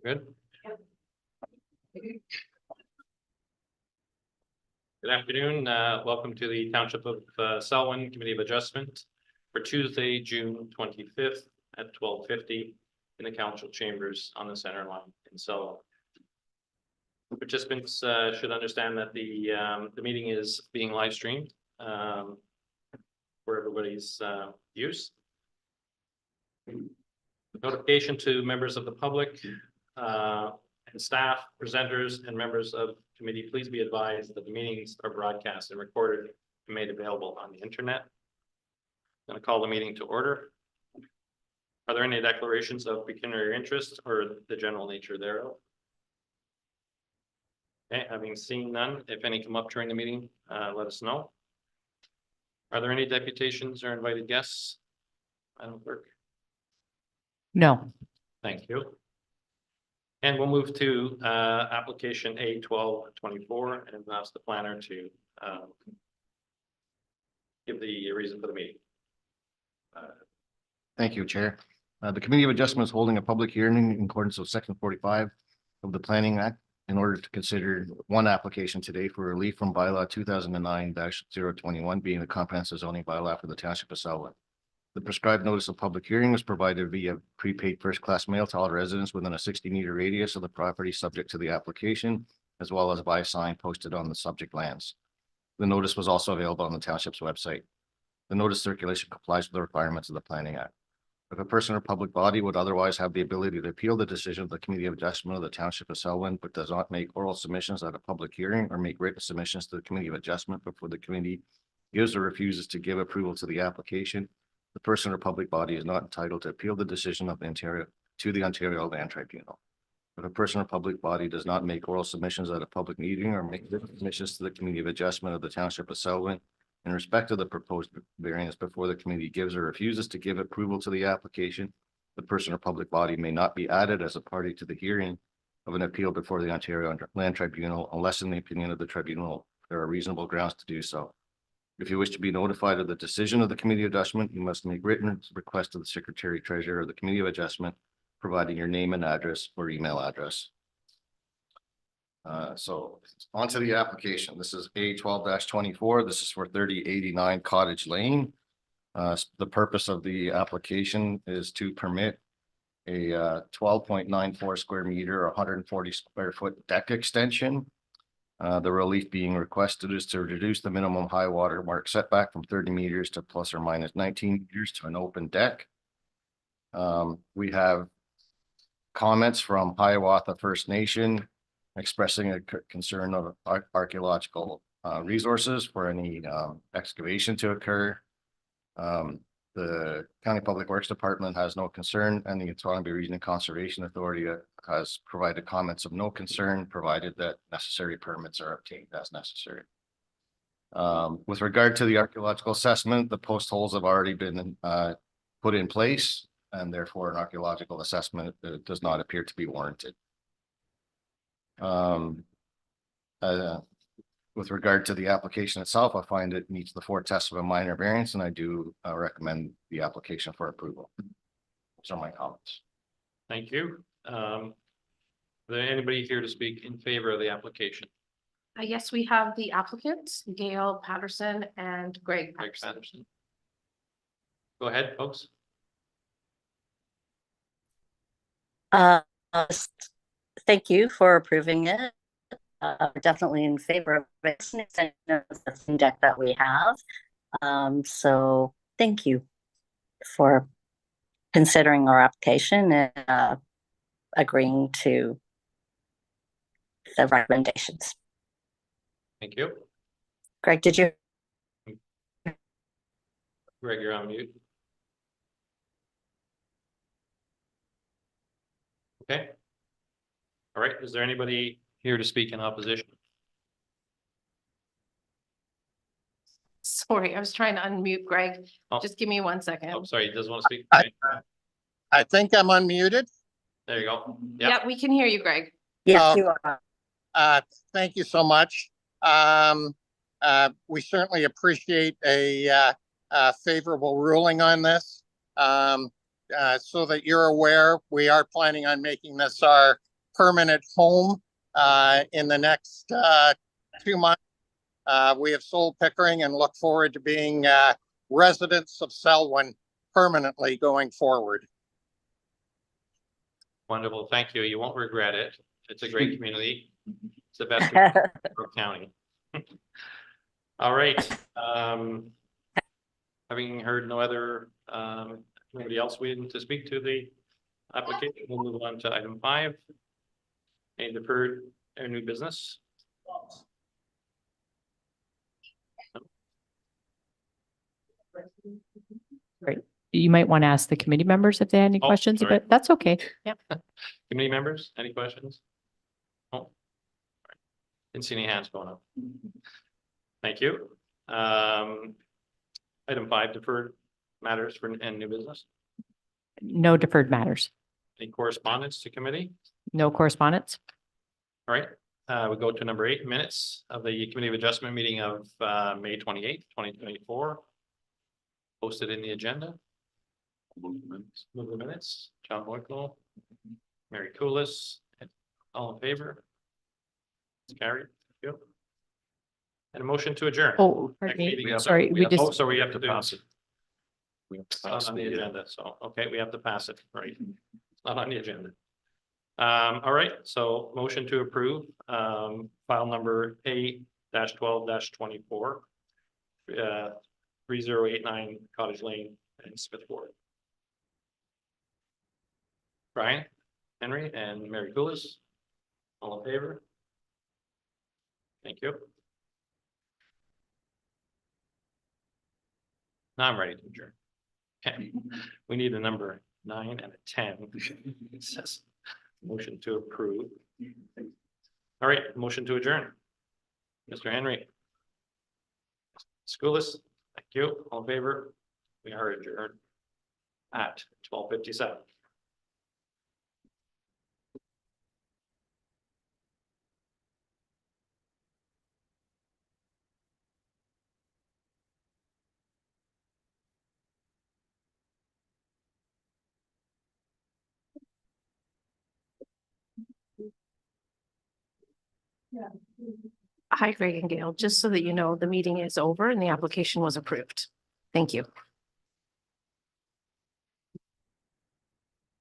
Good. Good afternoon. Welcome to the Township of Selwyn Committee of Adjustment for Tuesday, June 25th at 12:50 in the council chambers on the center line in Selwyn. Participants should understand that the meeting is being live streamed for everybody's use. Notification to members of the public and staff, presenters, and members of committee, please be advised that the meetings are broadcast and recorded and made available on the internet. I'm going to call the meeting to order. Are there any declarations of pecuniary interest or the general nature thereof? Okay, having seen none, if any come up during the meeting, let us know. Are there any deputations or invited guests? Madam Clerk? No. Thank you. And we'll move to application A1224 and ask the planner to give the reason for the meeting. Thank you, Chair. The Committee of Adjustment is holding a public hearing in accordance with Section 45 of the Planning Act in order to consider one application today for relief from bylaw 2009-021 being the comprehensive zoning bylaw for the Township of Selwyn. The prescribed notice of public hearing was provided via prepaid first-class mail to all residents within a 60-meter radius of the property subject to the application, as well as by a sign posted on the subject lands. The notice was also available on the Township's website. The notice circulation complies with the requirements of the Planning Act. If a person or public body would otherwise have the ability to appeal the decision of the Committee of Adjustment of the Township of Selwyn, but does not make oral submissions at a public hearing or make written submissions to the Committee of Adjustment before the committee gives or refuses to give approval to the application, the person or public body is not entitled to appeal the decision of the Ontario Land Tribunal. If a person or public body does not make oral submissions at a public meeting or make written submissions to the Committee of Adjustment of the Township of Selwyn in respect of the proposed variance before the committee gives or refuses to give approval to the application, the person or public body may not be added as a party to the hearing of an appeal before the Ontario Land Tribunal unless in the opinion of the tribunal there are reasonable grounds to do so. If you wish to be notified of the decision of the Committee of Adjustment, you must make written request to the Secretary Treasurer of the Committee of Adjustment, providing your name and address or email address. So onto the application. This is A12-24. This is for 3089 Cottage Lane. The purpose of the application is to permit a 12.94 square meter, 140 square foot deck extension. The relief being requested is to reduce the minimum high water mark setback from 30 meters to plus or minus 19 meters to an open deck. We have comments from Hiawatha First Nation expressing a concern of archaeological resources for any excavation to occur. The County Public Works Department has no concern, and the Otonabee Region Conservation Authority has provided comments of no concern, provided that necessary permits are obtained as necessary. With regard to the archaeological assessment, the post holes have already been put in place, and therefore an archaeological assessment does not appear to be warranted. With regard to the application itself, I find it meets the 4 tests of a minor variance, and I do recommend the application for approval. Those are my comments. Thank you. Is there anybody here to speak in favor of the application? Yes, we have the applicants, Gail Patterson and Greg Greg Patterson. Patterson. Go ahead, folks. Thank you for approving it. Definitely in favor of it. It's the same deck that we have. So thank you for considering our application and agreeing to the recommendations. Thank you. Greg, did you? Greg, you're on mute. Okay. All right. Is there anybody here to speak in opposition? Sorry, I was trying to unmute Greg. Oh. Just give me 1 second. Oh, sorry, he doesn't want to speak. I think I'm unmuted. There you go. Yeah, we can hear you, Greg. Yes, you are. Thank you so much. We certainly appreciate a favorable ruling on this. so that you're aware, we are planning on making this our permanent home in the next 2 months. We have sold Pickering and look forward to being residents of Selwyn permanently going forward. Wonderful. Thank you. You won't regret it. It's a great community. It's the best community in Brooke County. All right. Having heard no other, nobody else waiting to speak to the application, we'll move on to item 5. Any deferred or new business? Great. You might want to ask the committee members if they had any Oh, questions, sorry. but that's okay. Committee members, any questions? Oh, all right. Didn't see any hands going up. Thank you. Item 5, deferred matters for and new business. No deferred matters. Any correspondence to committee? No correspondence. All right, we go to number 8, minutes of the Committee of Adjustment meeting of May 28th, 2024. Posted in the agenda. Move the minutes. John Boyko, Mary Coolis, all in favor? It's carried. Thank you. And a motion to adjourn. Oh, Next pardon me. meeting. Sorry, we Oh, just, so we have to do Pass it. it. We have to It's not pass on the it. agenda, so, okay, we have to pass it, right? It's not on the agenda. All right, so motion to approve, file number A-12-24. 3089 Cottage Lane in Smith Ward. Brian, Henry, and Mary Coolis, all in favor? Thank you. Now I'm ready to adjourn. Okay, we need a number 9 and a 10. It says motion to approve. All right, motion to adjourn. Mr. Henry. Schoolis, thank you. All in favor? We are adjourned at 12:57. Hi, Greg and Gail. Just so that you know, the meeting is over and the application was approved. Thank you.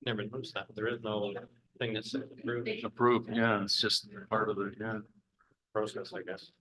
Never noticed that. There is no thing that's approved Approved, yeah, it's just part of the, yeah. process, I guess.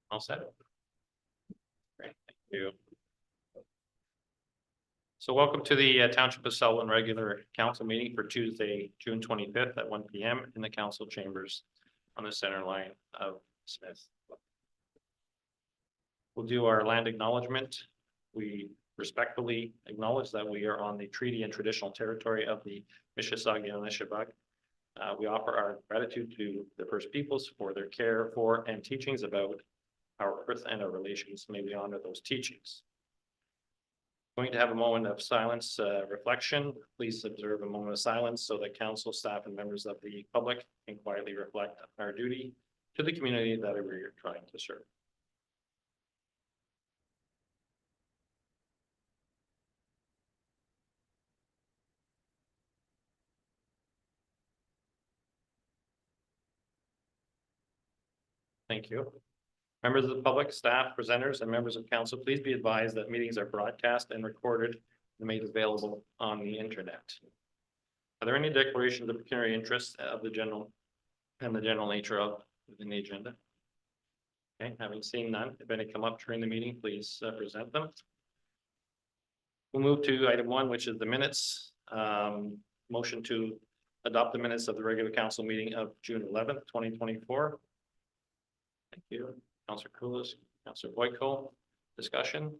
All set? Great, thank you. So welcome to the Township of Selwyn regular council meeting for Tuesday, June 25th at 1 p.m. in the council chambers on the center line of Smith. We'll do our land acknowledgement. We respectfully acknowledge that we are on the treaty and traditional territory of the Mississauga and Nishnawbe. We offer our gratitude to the First Peoples for their care for and teachings about our earth and our relations. May we honor those teachings. Going to have a moment of silence reflection. Please observe a moment of silence so that council, staff, and members of the public can quietly reflect on our duty to the community that we're trying to serve. Thank you. Members of the public, staff, presenters, and members of council, please be advised that meetings are broadcast and recorded and made available on the internet. Are there any declarations of pecuniary interest of the general nature of within the agenda? Okay, having seen none, if any come up during the meeting, please present them. We'll move to item 1, which is the minutes. Motion to adopt the minutes of the regular council meeting of June 11th, 2024. Thank you. Councillor Koulis, Councillor Boyko, discussion?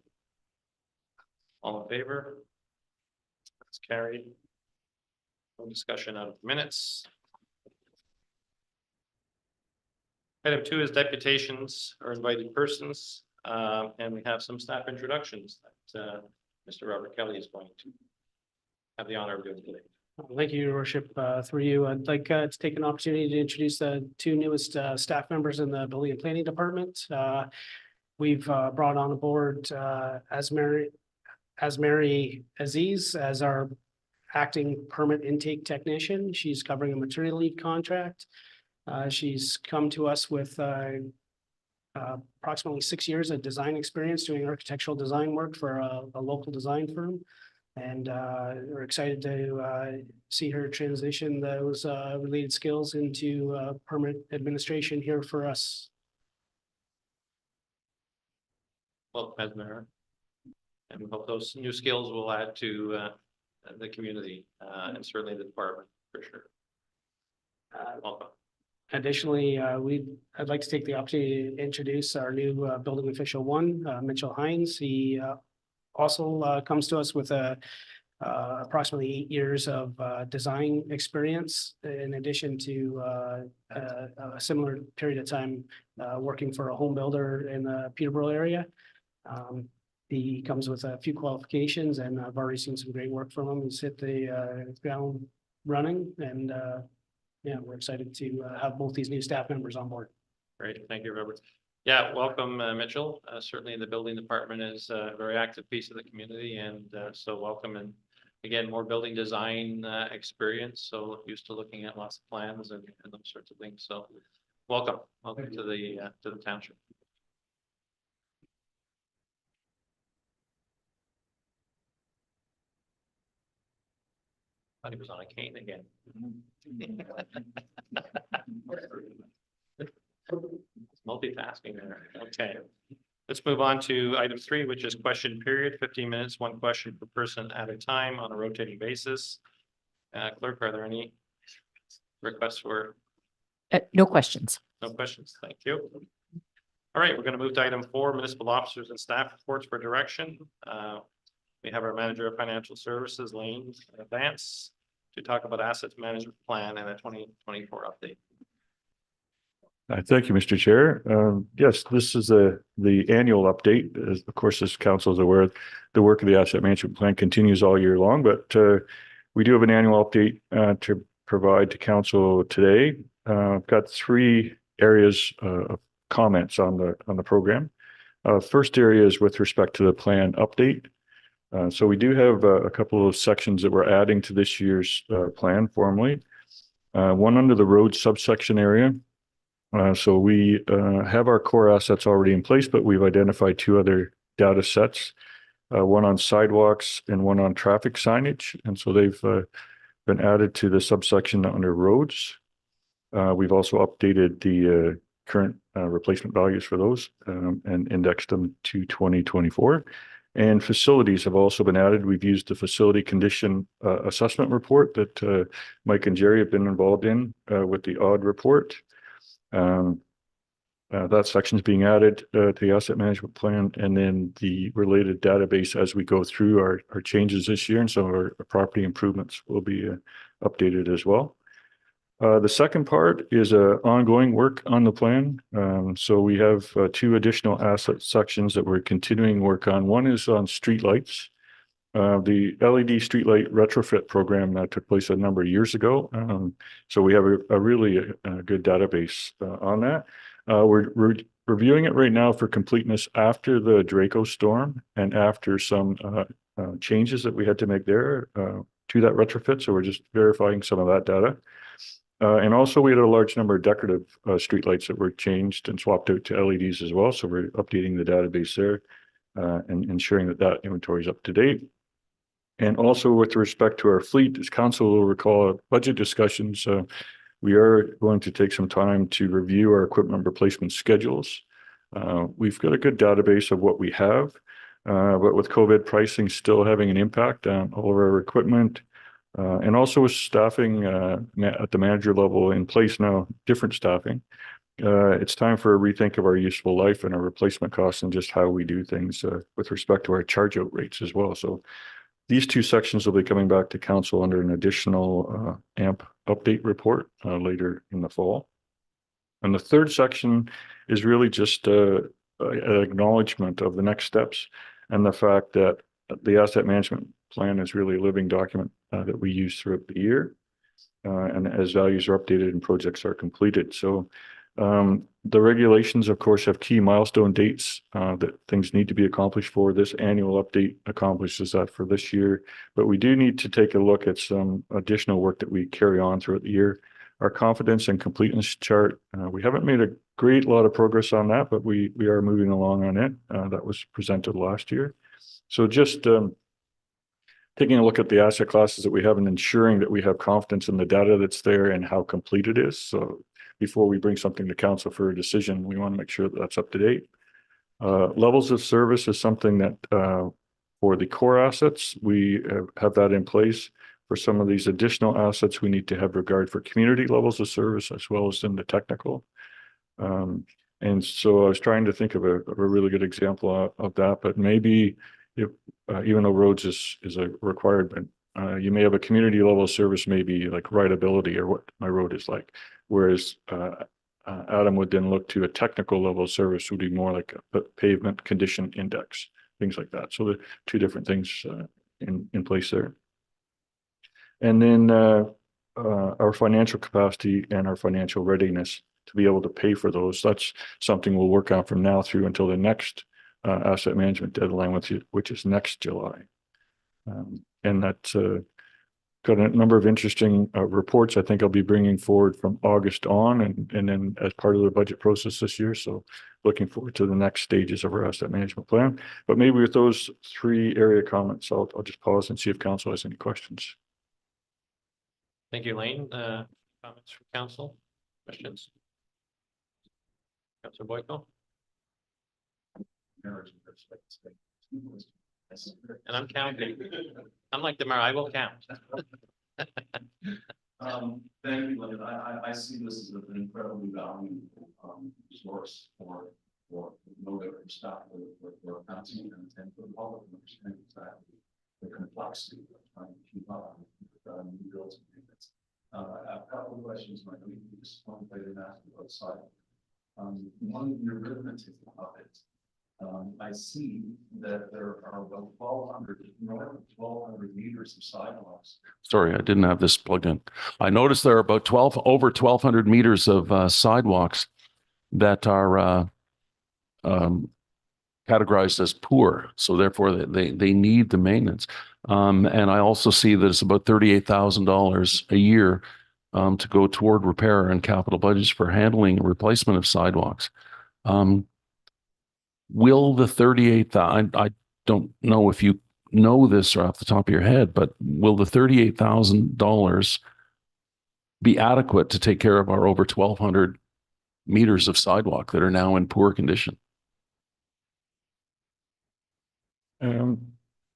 All in favor? That's carried. No discussion out of minutes. Item 2 is deputations or invited persons. And we have some staff introductions that Mr. Robert Kelly is going to have the honor of doing today. Thank you, Your Worship. Through you, I'd like to take an opportunity to introduce the 2 newest staff members in the Building and Planning Department. We've brought on board Asmari Aziz as our acting permit intake technician. She's covering a maternity leave contract. She's come to us with approximately 6 years of design experience doing architectural design work for a local design firm. And we're excited to see her transition those related skills into permit administration here for us. Well, Mayor, and we hope those new skills will add to the community and certainly the department for sure. Welcome. Additionally, I'd like to take the opportunity to introduce our new building official 1, Mitchell Hines. He also comes to us with approximately 8 years of design experience, in addition to a similar period of time working for a home builder in the Peterborough area. He comes with a few qualifications, and I've already seen some great work from him. He's hit the ground running, and yeah, we're excited to have both these new staff members on board. Great, thank you, Robert. Yeah, welcome, Mitchell. Certainly the building department is a very active piece of the community, and so welcome. And again, more building design experience, so used to looking at lots of plans and those sorts of things. So welcome to the township. Thought he was on a cane again. Multitasking there. Okay. Let's move on to item 3, which is question period, 15 minutes, 1 question per person at a time on a rotating basis. Clerk, are there any requests for? No questions. No questions. Thank you. All right, we're going to move to item 4, municipal officers and staff reports for direction. We have our manager of financial services, Lane Vance, to talk about assets management plan and a 2024 update. Thank you, Mr. Chair. Yes, this is the annual update. As, of course, as council is aware, the work of the asset management plan continues all year long, but we do have an annual update to provide to council today. I've got 3 areas of comments on the program. First area is with respect to the plan update. So we do have a couple of sections that we're adding to this year's plan formally. One under the road subsection area. So we have our core assets already in place, but we've identified 2 other data sets, one on sidewalks and one on traffic signage. And so they've been added to the subsection under roads. We've also updated the current replacement values for those and indexed them to 2024. And facilities have also been added. We've used the facility condition assessment report that Mike and Jerry have been involved in with the ODD report. That section is being added to the asset management plan, and then the related database as we go through our changes this year, and some of our property improvements will be updated as well. The second part is ongoing work on the plan. So we have two additional asset sections that we're continuing work on. One is on streetlights. The LED streetlight retrofit program that took place a number of years ago. So we have a really good database on that. We're reviewing it right now for completeness after the Draco storm and after some changes that we had to make there to that retrofit. So we're just verifying some of that data. And also we had a large number of decorative streetlights that were changed and swapped out to LEDs as well. So we're updating the database there and ensuring that that inventory is up to date. And also with respect to our fleet, as council will recall, budget discussions, we are going to take some time to review our equipment replacement schedules. We've got a good database of what we have, but with COVID pricing still having an impact on all of our equipment, and also with staffing at the manager level in place now, different staffing, it's time for a rethink of our useful life and our replacement costs and just how we do things with respect to our charge out rates as well. So these two sections will be coming back to council under an additional AMP update report later in the fall. And the third section is really just an acknowledgement of the next steps and the fact that the asset management plan is really a living document that we use throughout the year and as values are updated and projects are completed. So the regulations, of course, have key milestone dates that things need to be accomplished for. This annual update accomplishes that for this year, but we do need to take a look at some additional work that we carry on throughout the year. Our confidence and completeness chart, we haven't made a great lot of progress on that, but we are moving along on it. That was presented last year. So just taking a look at the asset classes that we have and ensuring that we have confidence in the data that's there and how complete it is. So before we bring something to council for a decision, we want to make sure that that's up to date. Levels of service is something that for the core assets, we have that in place. For some of these additional assets, we need to have regard for community levels of service as well as in the technical. And so I was trying to think of a really good example of that, but maybe if, even though roads is a requirement, you may have a community level of service, maybe like rideability or what my road is like. Whereas Adam would then look to a technical level of service would be more like a pavement condition index, things like that. So the two different things in place there. And then our financial capacity and our financial readiness to be able to pay for those. That's something we'll work on from now through until the next asset management deadline, which is next July. And that's got a number of interesting reports I think I'll be bringing forward from August on and then as part of the budget process this year. So looking forward to the next stages of our asset management plan. But maybe with those three area comments, I'll just pause and see if council has any questions. Thank you, Lane. Comments from council? Questions? Councilor Boyko? And I'm counting. I'm like the mayor, I will count. Thank you, Linda. I see this as an incredibly valuable source for no different staff for council and for the public to understand exactly the complexity of trying to keep up with new builds and maintenance. A couple of questions, Mike. Just one I didn't ask outside. One of your arithmetic of it. I see that there are about 1,200 meters of sidewalks. Sorry, I didn't have this plugged in. I noticed there are about over 1,200 meters of sidewalks that are categorized as poor. So therefore they need the maintenance. And I also see that it's about $38,000 a year to go toward repair and capital budgets for handling and replacement of sidewalks. Will the 38,000, I don't know if you know this off the top of your head, but will the $38,000 be adequate to take care of our over 1,200 meters of sidewalk that are now in poor condition.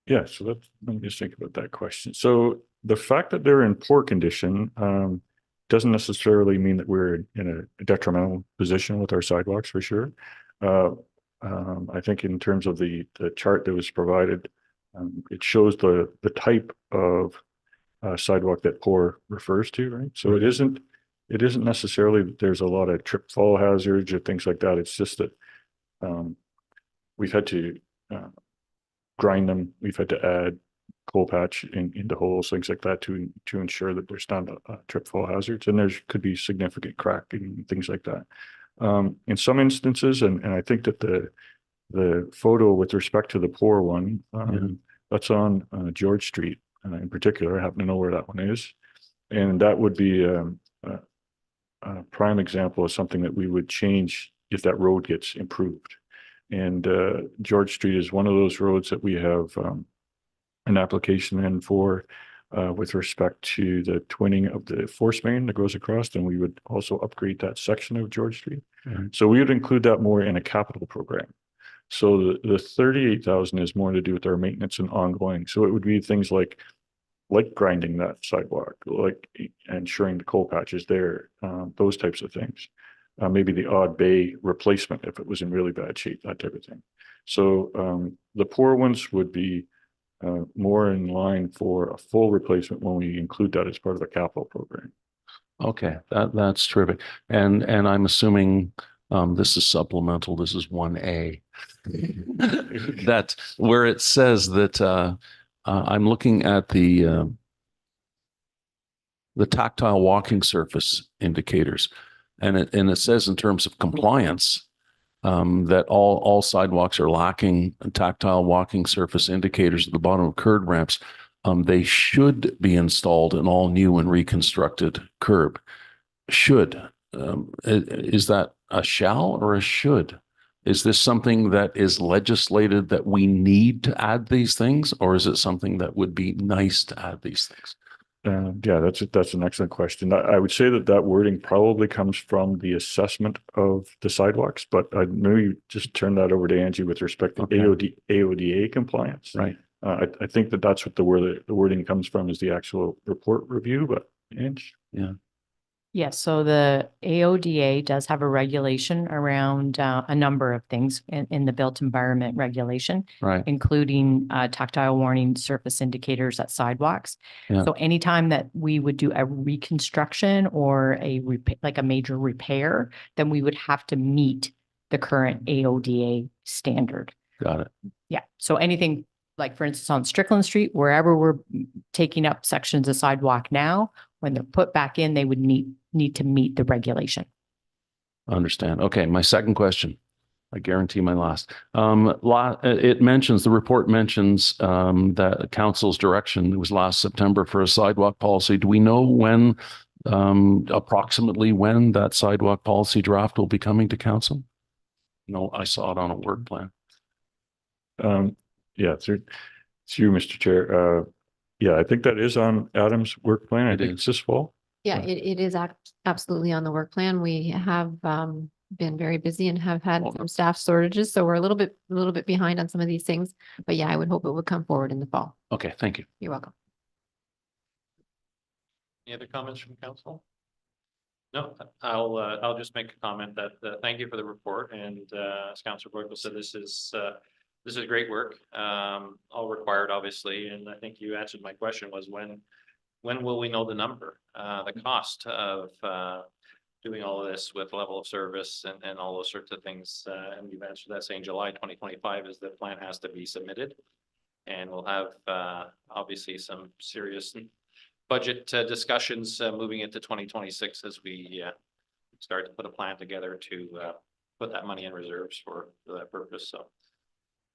Yeah, so let me just think about that question. So the fact that they're in poor condition, doesn't necessarily mean that we're in a detrimental position with our sidewalks for sure. I think in terms of the chart that was provided, it shows the type of sidewalk that poor refers to, right? So it isn't necessarily that there's a lot of trip fall hazards or things like that. It's just that we've had to grind them. We've had to add coal patch into holes, things like that to ensure that there's not a trip fall hazards, and there could be significant cracking and things like that. In some instances, and I think that the photo with respect to the poor one, that's on George Street in particular. I happen to know where that one is, and that would be a prime example of something that we would change if that road gets improved. And George Street is one of those roads that we have an application in for with respect to the twinning of the force main that goes across, and we would also upgrade that section of George Street. So we would include that more in a capital program. So the 38,000 is more to do with our maintenance and ongoing. So it would be things like grinding that sidewalk, like ensuring the coal patch is there, those types of things. Maybe the odd bay replacement if it was in really bad shape, that type of thing. So the poor ones would be more in line for a full replacement when we include that as part of the capital program. Okay, that's terrific. And I'm assuming this is supplemental. This is 1A. That where it says that I'm looking at the tactile walking surface indicators, and it says in terms of compliance that all sidewalks are lacking tactile walking surface indicators at the bottom of curb ramps. They should be installed in all new and reconstructed curb. Should. Is that a shall or a should? Is this something that is legislated that we need to add these things, or is it something that would be nice to add these things? Yeah, that's an excellent question. I would say that wording probably comes from the assessment of the sidewalks, but I maybe just turn that over to Angie with respect to AODA compliance. Right. I think that's what the wording comes from, is the actual report review, but Angie? Yeah. Yes, so the AODA does have a regulation around a number of things in the built environment regulation, Right. including tactile warning surface indicators at sidewalks. Yeah. So anytime that we would do a reconstruction or like a major repair, then we would have to meet the current AODA standard. Got it. Yeah, so anything like, for instance, on Strickland Street, wherever we're taking up sections of sidewalk now, when they're put back in, they would need to meet the regulation. Understand. Okay, my second question. I guarantee my last. The report mentions that council's direction, it was last September for a sidewalk policy. Do we know when, approximately when that sidewalk policy draft will be coming to council? No, I saw it on a work plan. Yeah, through Mr. Chair. Yeah, I think that is on Adam's work plan. I think it's this fall. Yeah, it is absolutely on the work plan. We have been very busy and have had some staff shortages, so we're a little bit behind on some of these things. But yeah, I would hope it would come forward in the fall. Okay, thank you. You're welcome. Any other comments from council? No, I'll just make a comment that thank you for the report, and as Councillor Boyko said, this is great work, all required, obviously, and I think you answered my question was when will we know the number, the cost of doing all of this with level of service and all those sorts of things, and you've answered that saying July 2025 is the plan has to be submitted, and we'll have obviously some serious budget discussions moving into 2026 as we start to put a plan together to put that money in reserves for that purpose. So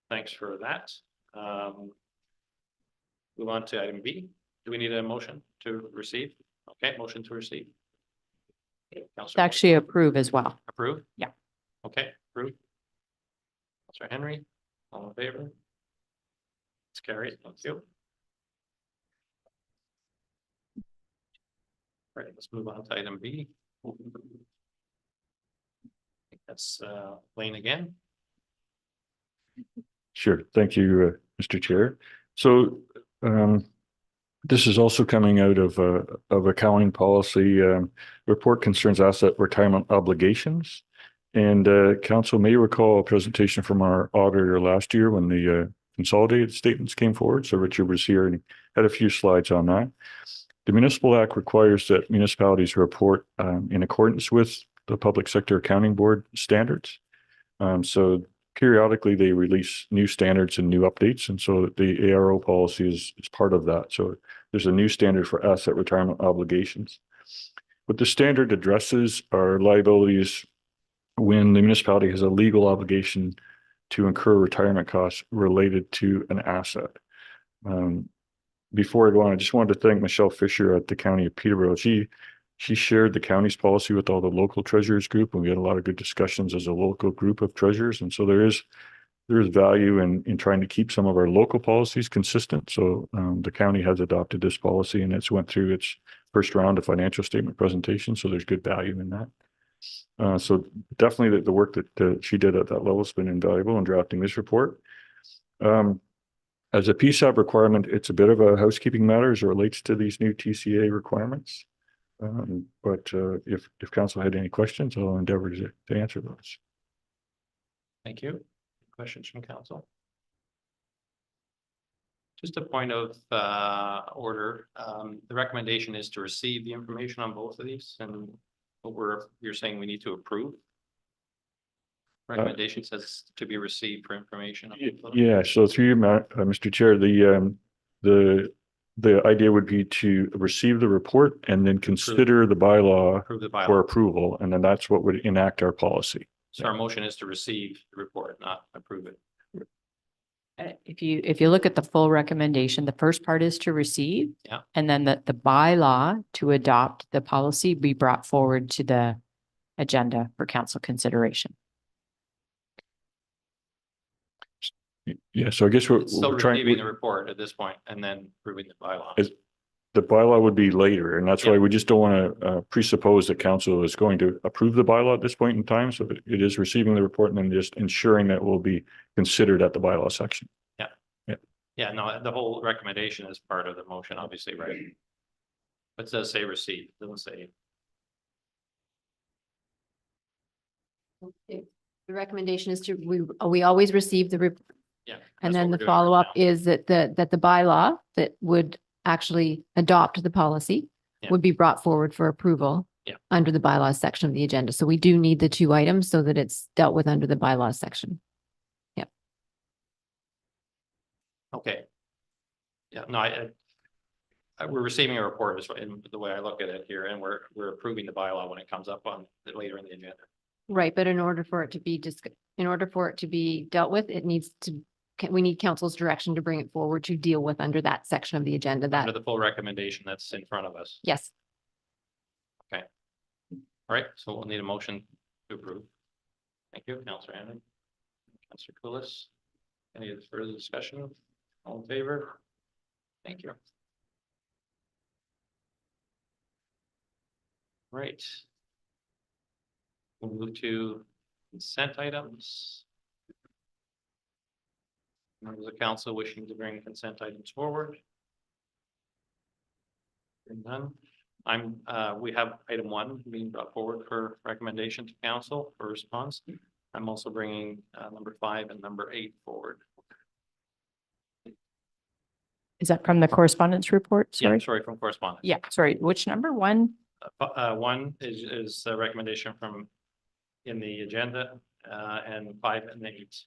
thanks for that. Move on to item B. Do we need a motion to receive? Okay, motion to receive. Okay, To actually approve as well. Approve? Yeah. Okay, approve. Councillor Henry, all in favor? It's carried. Thank you. All right, let's move on to item B. That's Lane again. Sure. Thank you, Mr. Chair. So this is also coming out of accounting policy. Report concerns asset retirement obligations. And council may recall a presentation from our auditor last year when the consolidated statements came forward. So Richard was here and had a few slides on that. The Municipal Act requires that municipalities report in accordance with the Public Sector Accounting Board standards. So periodically they release new standards and new updates. And so the ARO policy is part of that. So there's a new standard for asset retirement obligations. What the standard addresses are liabilities when the municipality has a legal obligation to incur retirement costs related to an asset. Before I go on, I just wanted to thank Michelle Fisher at the County of Peterborough. She shared the county's policy with all the local treasurers group, and we had a lot of good discussions as a local group of treasurers. And so there is value in trying to keep some of our local policies consistent. So the county has adopted this policy, and it's went through its first round of financial statement presentation. So there's good value in that. So definitely the work that she did at that level has been invaluable in drafting this report. As a PSAB requirement, it's a bit of a housekeeping matter as it relates to these new TCA requirements. But if council had any questions, I'll endeavor to answer those. Thank you. Questions from council? Just a point of order. The recommendation is to receive the information on both of these, and what you're saying we need to approve. Recommendation says to be received for information. Yeah, so through you, Mr. Chair, the idea would be to receive the report and then consider the bylaw for approval, and then that's what would enact our policy. So our motion is to receive the report, not approve it. If you look at the full recommendation, the first part is to receive. Yeah. And then the bylaw to adopt the policy be brought forward to the agenda for council consideration. Yeah, so I guess we're Still trying receiving the report at this point and then approving the bylaw. the bylaw would be later, and that's why we just don't want to presuppose that council is going to approve the bylaw at this point in time. So it is receiving the report and then just ensuring that it will be considered at the bylaw section. Yeah, no, the whole recommendation is part of the motion, obviously, right? But it does say receive, it doesn't say. The recommendation is we always receive the report. Yeah. And that's then what the we're doing right follow-up now. is that the bylaw that would actually adopt the policy Yeah. would be brought forward for approval Yeah. under the bylaws section of the agenda. So we do need the two items so that it's dealt with under the bylaws section. Okay. Yeah, no, we're receiving a report is in the way I look at it here, and we're approving the bylaw when it comes up on later in the agenda. Right, but in order for it to be dealt with, it needs to, we need council's direction to bring it forward to deal with under that section of the agenda Under that, the full recommendation that's in front of us. yes. All right, so we'll need a motion to approve. Thank you, Councillor Hannon. Councillor Clueless. Any further discussion? All in favor? Thank you. Right. We'll move to consent items. Members of the council wishing to bring consent items forward. Hearing none. We have item 1 being brought forward for recommendation to council for response. I'm also bringing number 5 and number 8 forward. Is that from the correspondence report? Yeah, Sorry. sorry, from correspondence. Yeah, sorry. Which number? 1? 1 is a recommendation from in the agenda, and 5 and 8.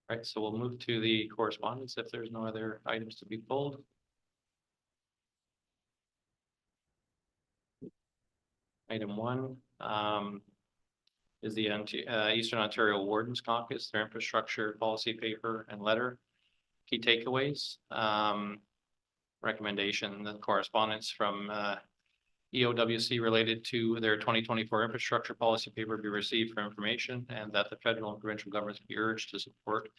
Right, so we'll move to the correspondence if there's no other items to be pulled. Item 1 is the Eastern Ontario Wardens Caucus, their infrastructure policy paper and letter. Key takeaways, recommendation, the correspondence from EOWC related to their 2024 infrastructure policy paper be received for information, and that the federal and provincial governments be urged to support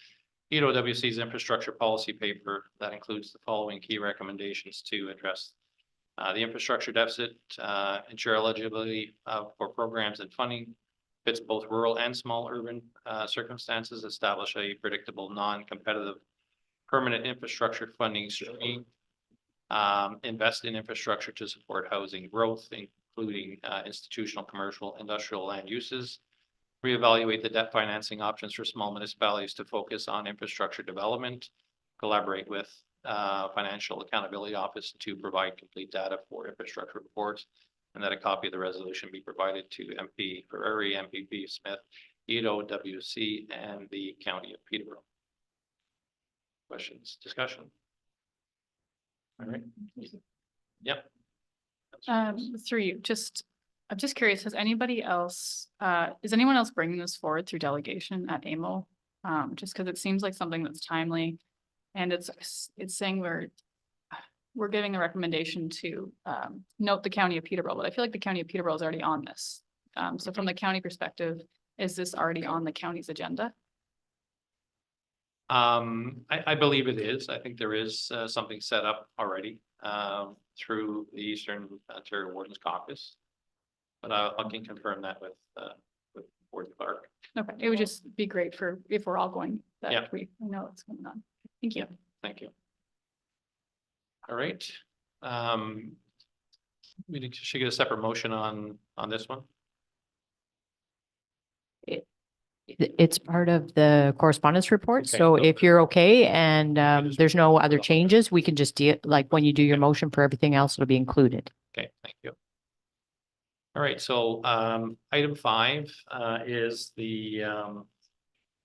EWC's infrastructure policy paper that includes the following key recommendations to address the infrastructure deficit, ensure eligibility for programs and funding, fits both rural and small urban circumstances, establish a predictable, non-competitive permanent infrastructure funding stream, invest in infrastructure to support housing growth, including institutional, commercial, industrial land uses, reevaluate the debt financing options for small municipalities to focus on infrastructure development, collaborate with Financial Accountability Office to provide complete data for infrastructure reports, and that a copy of the resolution be provided to MP Ferrari, MPP Smith, EWC, and the County of Peterborough. Questions, discussion? All right. Yep. Through you, I'm just curious, has anybody else, is anyone else bringing this forward through delegation at AMO? Just because it seems like something that's timely, and it's saying we're giving the recommendation to note the County of Peterborough, but I feel like the County of Peterborough is already on this. So from the county perspective, is this already on the county's agenda? I believe it is. I think there is something set up already through the Eastern Ontario Wardens Caucus. But I can confirm that with Board Clerk. Okay, it would just be great if we're all going, that Yeah. we know what's going on. Thank you. Thank you. All right. We should get a separate motion on this one. It's part of the correspondence report. Okay, So so- if you're okay and just- there's no other changes, we can just like when you do your motion for everything else, it'll be included. Okay, thank you. All right, so item 5 is the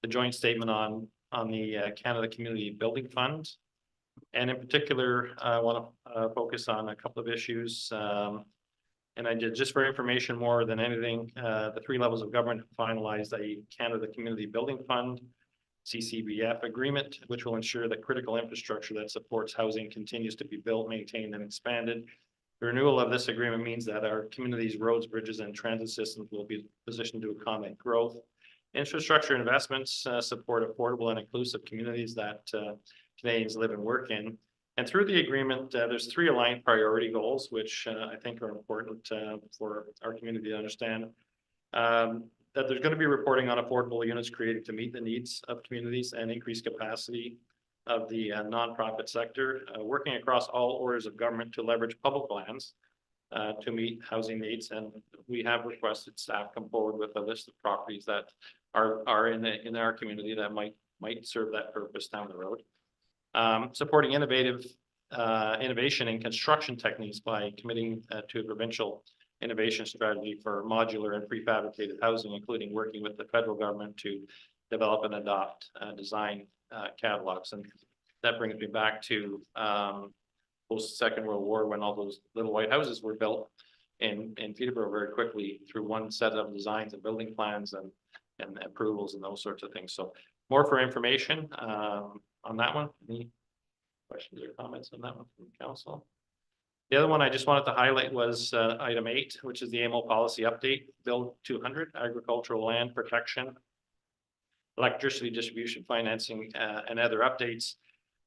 joint statement on the Canada Community Building Fund. And in particular, I want to focus on a couple of issues. And I did, just for information more than anything, the 3 levels of government finalized a Canada Community Building Fund, CCBF agreement, which will ensure that critical infrastructure that supports housing continues to be built, maintained, and expanded. The renewal of this agreement means that our community's roads, bridges, and transit systems will be positioned to accommodate growth. Infrastructure investments support affordable and inclusive communities that Canadians live and work in. And through the agreement, there's 3 aligned priority goals, which I think are important for our community to understand. That there's going to be reporting on affordable units created to meet the needs of communities and increase capacity of the nonprofit sector, working across all orders of government to leverage public lands to meet housing needs. And we have requested staff come forward with a list of properties that are in our community that might serve that purpose down the road. Supporting innovation in construction techniques by committing to a provincial innovation strategy for modular and prefabricated housing, including working with the federal government to develop and adopt design catalogs. And that brings me back to post Second World War, when all those little white houses were built in Peterborough very quickly through one set of designs and building plans and approvals and those sorts of things. So more for information on that one. Any questions or comments on that one from council? The other one I just wanted to highlight was item 8, which is the AMO policy update, Bill 200, agricultural land protection, electricity distribution financing, and other updates.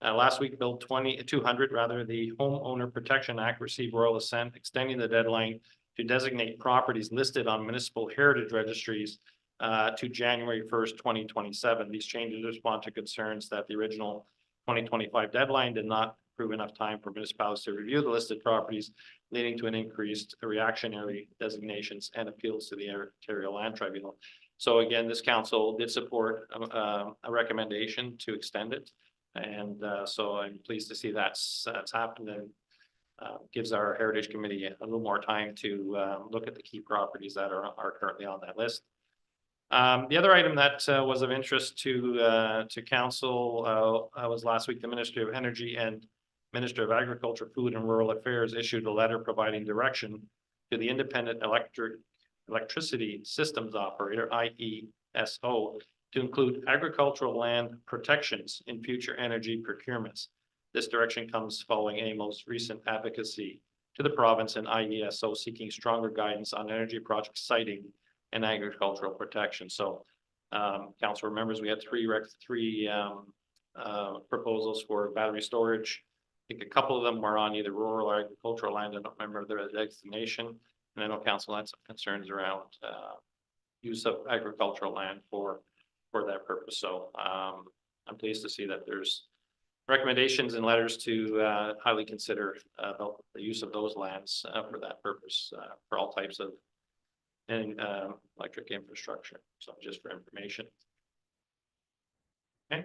Last week, Bill 200, the Homeowner Protection Act received royal assent, extending the deadline to designate properties listed on municipal heritage registries to January 1st, 2027. These changes respond to concerns that the original 2025 deadline did not prove enough time for municipalities to review the listed properties, leading to an increased reactionary designations and appeals to the Ontario Land Tribunal. So again, this council did support a recommendation to extend it. And so I'm pleased to see that's happened, and gives our Heritage Committee a little more time to look at the key properties that are currently on that list. The other item that was of interest to council was last week. The Ministry of Energy and Minister of Agriculture, Food and Rural Affairs issued a letter providing direction to the Independent Electricity Systems Operator, IESO, to include agricultural land protections in future energy procurements. This direction comes following AMO's recent advocacy to the province and IESO seeking stronger guidance on energy project siting and agricultural protection. So, council members, we had three proposals for battery storage. I think a couple of them were on either rural or agricultural land. I don't remember their designation. And I know council had some concerns around use of agricultural land for that purpose. So I'm pleased to see that there's recommendations and letters to highly consider the use of those lands for that purpose for all types of electric infrastructure. So just for information. Okay.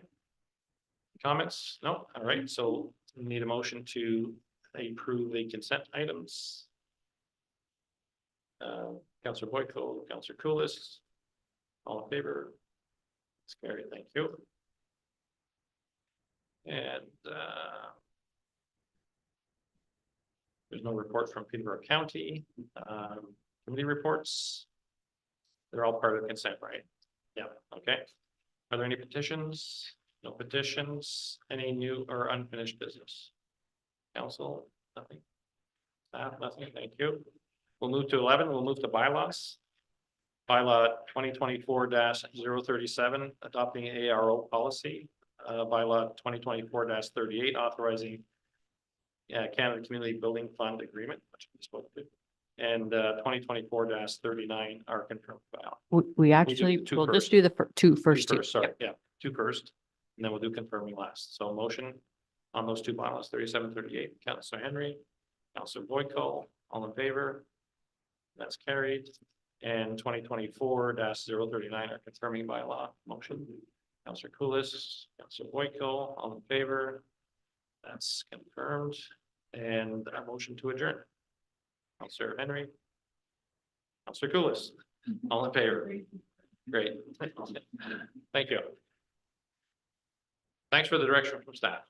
Comments? No? All right. So we need a motion to approve the consent items. Councillor Boyko, Councillor Coolist, all in favor? It's carried. Thank you. And there's no report from Peterborough County. Committee reports. They're all part of consent, right? Yeah, okay. Are there any petitions? No petitions? Any new or unfinished business? Council, nothing. Staff, nothing. Thank you. We'll move to 11. We'll move to bylaws. Bylaw 2024-037, adopting ARO policy. Bylaw 2024-38, authorizing Canada Community Building Fund Agreement, which we spoke to. And 2024-39 are confirmed bylaw. We actually, two we'll first. just do the two Two first. first, sorry, yeah, two first, and then we'll do confirming last. So motion on those two bylaws, 37, 38, Councillor Henry, Councillor Boyko, all in favor? That's carried. And 2024-039 are confirming bylaw motion. Councillor Coolist, Councillor Boyko, all in favor? That's confirmed. And a motion to adjourn. Councillor Henry. Councillor Coolist, all in favor? Great. Thank you. Thanks for the direction from staff.